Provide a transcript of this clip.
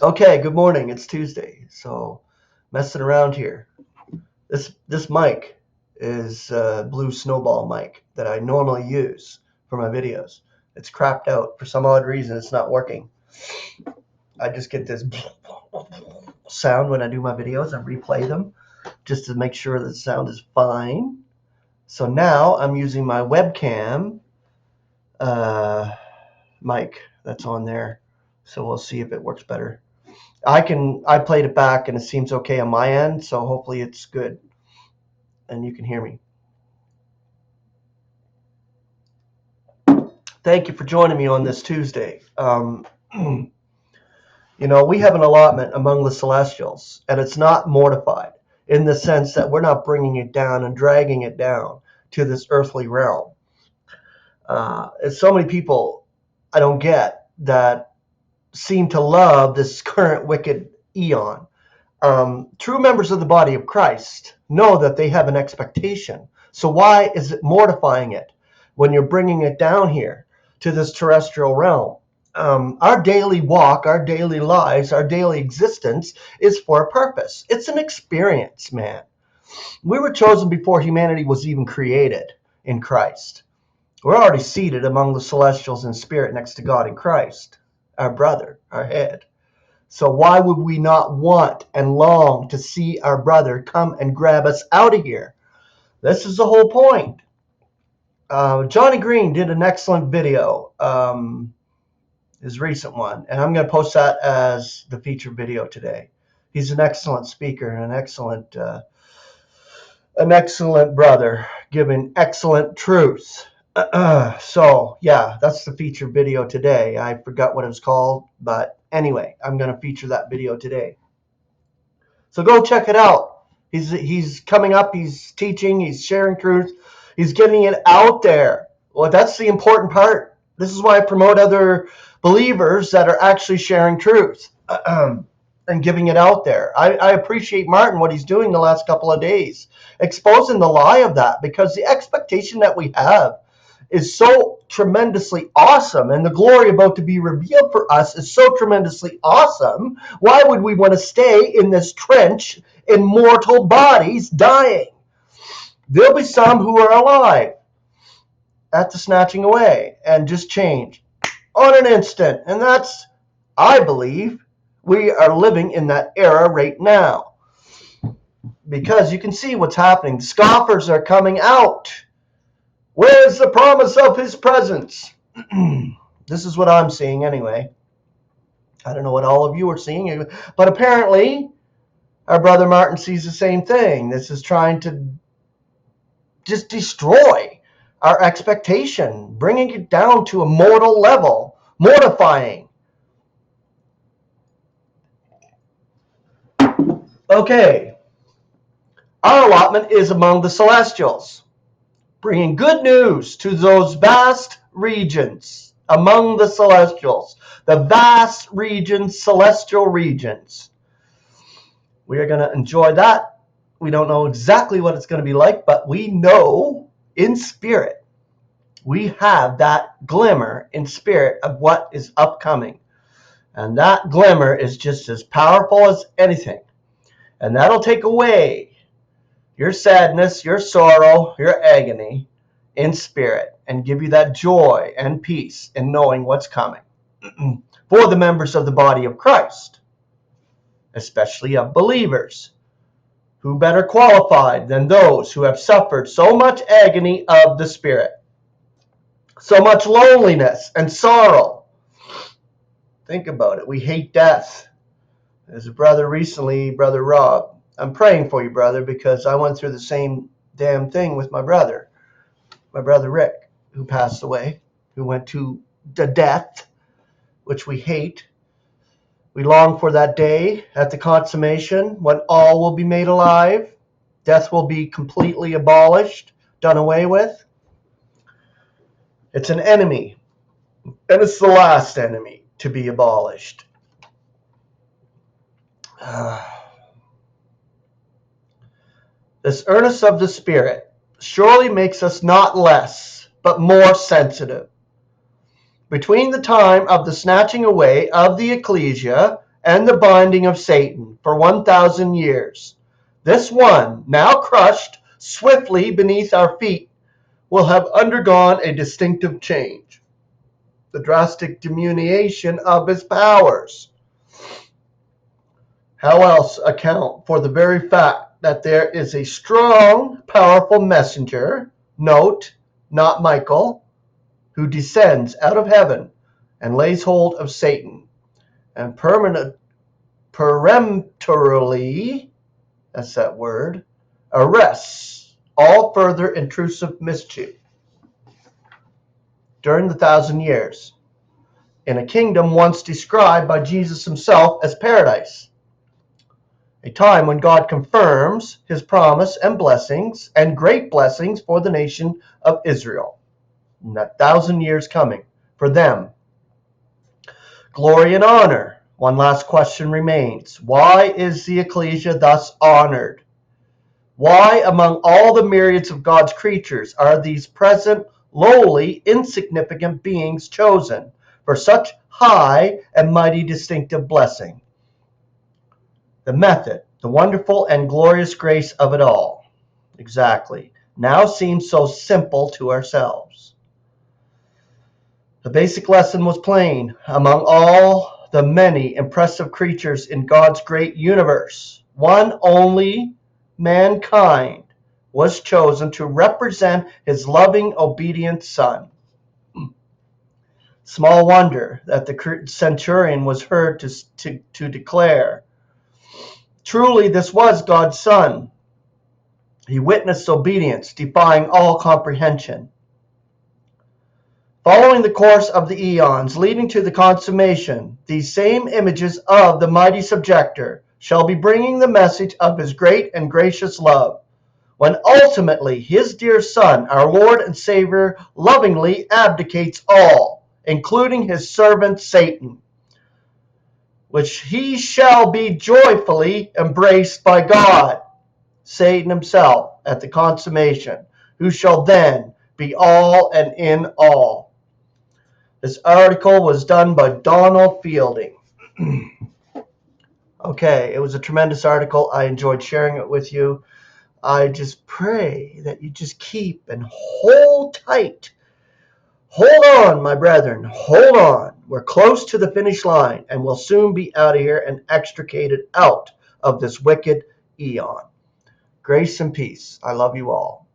Okay, good morning. It's Tuesday, so messing around here. This mic is a blue snowball mic that I normally use for my videos. It's crapped out for some odd reason. It's not working. I just get this sound when I do my videos and replay them just to make sure that the sound is fine. So now I'm using my webcam mic that's on there. So we'll see if it works better. I played it back and it seems okay on my end, so hopefully it's good and you can hear me. Thank you for joining me on this Tuesday. We have an allotment among the celestials, and it's not mortified in the sense that we're not bringing it down and dragging it down to this earthly realm. It's so many people I don't get that seem to love this current wicked eon. True members of the body of Christ know that they have an expectation. So why is it mortifying it when you're bringing it down here to this terrestrial realm? Our daily walk, our daily lives, our daily existence is for a purpose. It's an experience, man. We were chosen before humanity was even created in Christ. We're already seated among the celestials in spirit next to God in Christ, our brother, our head. So why would we not want and long to see our brother come and grab us out of here? This is the whole point. Johnny Greene did an excellent video, his recent one, and I'm going to post that as the feature video today. He's an excellent speaker and an excellent brother, giving excellent truth. So yeah, that's the feature video today. I forgot what it was called, but anyway, I'm going to feature that video today. So go check it out. He's coming up, he's teaching, he's sharing truth, he's getting it out there. Well, that's the important part. This is why I promote other believers that are actually sharing truth and giving it out there. I appreciate Martin, what he's doing the last couple of days, exposing the lie of that, because the expectation that we have is so tremendously awesome, and the glory about to be revealed for us is so tremendously awesome. Why would we want to stay in this trench in mortal bodies dying? There'll be some who are alive at the snatching away and just change on an instant. And that's, I believe, we are living in that era right now, because you can see what's happening. The scoffers are coming out. Where's the promise of his presence? This is what I'm seeing anyway. I don't know what all of you are seeing, but apparently our brother Martin sees the same thing. This is trying to just destroy our expectation, bringing it down to a mortal level, mortifying. Okay, our allotment is among the celestials, bringing good news to those vast regions among the celestials, the vast regions, celestial regions. We are going to enjoy that. We don't know exactly what it's going to be like, but we know in spirit, we have that glimmer in spirit of what is upcoming. And that glimmer is just as powerful as anything. And that'll take away your sadness, your sorrow, your agony in spirit, and give you that joy and peace in knowing what's coming for the members of the body of Christ, especially of believers. Who better qualified than those who have suffered so much agony of the spirit, so much loneliness and sorrow? Think about it. We hate death. As a brother recently, Brother Rob, I'm praying for you, brother, because I went through the same damn thing with my brother Rick, who passed away, who went to the death, which we hate. We long for that day at the consummation when all will be made alive. Death will be completely abolished, done away with. It's an enemy, and it's the last enemy to be abolished. This earnest of the Spirit surely makes us not less, but more sensitive. Between the time of the snatching away of the ecclesia and the binding of Satan for 1,000 years. This one, now crushed swiftly beneath our feet, will have undergone a distinctive change, the drastic diminution of his powers. How else account for the very fact that there is a strong, powerful messenger, note, not Michael, who descends out of heaven and lays hold of Satan and peremptorily, that's that word, arrests all further intrusive mischief during the 1,000 years in a kingdom once described by Jesus himself as paradise, a time when God confirms his promise and blessings and great blessings for the nation of Israel. In that 1,000 years coming for them. Glory and honor. One last question remains. Why is the ecclesia thus honored? Why, among all the myriads of God's creatures, are these present, lowly, insignificant beings chosen for such high and mighty distinctive blessing? The method, the wonderful and glorious grace of it all, exactly, now seems so simple to ourselves. The basic lesson was plain. Among all the many impressive creatures in God's great universe, one only, mankind, was chosen to represent his loving, obedient Son. Small wonder that the centurion was heard to declare, truly this was God's Son. He witnessed obedience, defying all comprehension. Following the course of the eons leading to the consummation, these same images of the mighty subjector shall be bringing the message of his great and gracious love, when ultimately his dear Son, our Lord and Savior, lovingly abdicates all, including his servant Satan, which he shall be joyfully embraced by God, Satan himself, at the consummation, who shall then be all and in all. This article was done by Donald Fielding. Okay, it was a tremendous article. I enjoyed sharing it with you. I just pray that you just keep and hold tight. Hold on, my brethren. Hold on. We're close to the finish line, and we'll soon be out of here and extricated out of this wicked eon. Grace and peace. I love you all.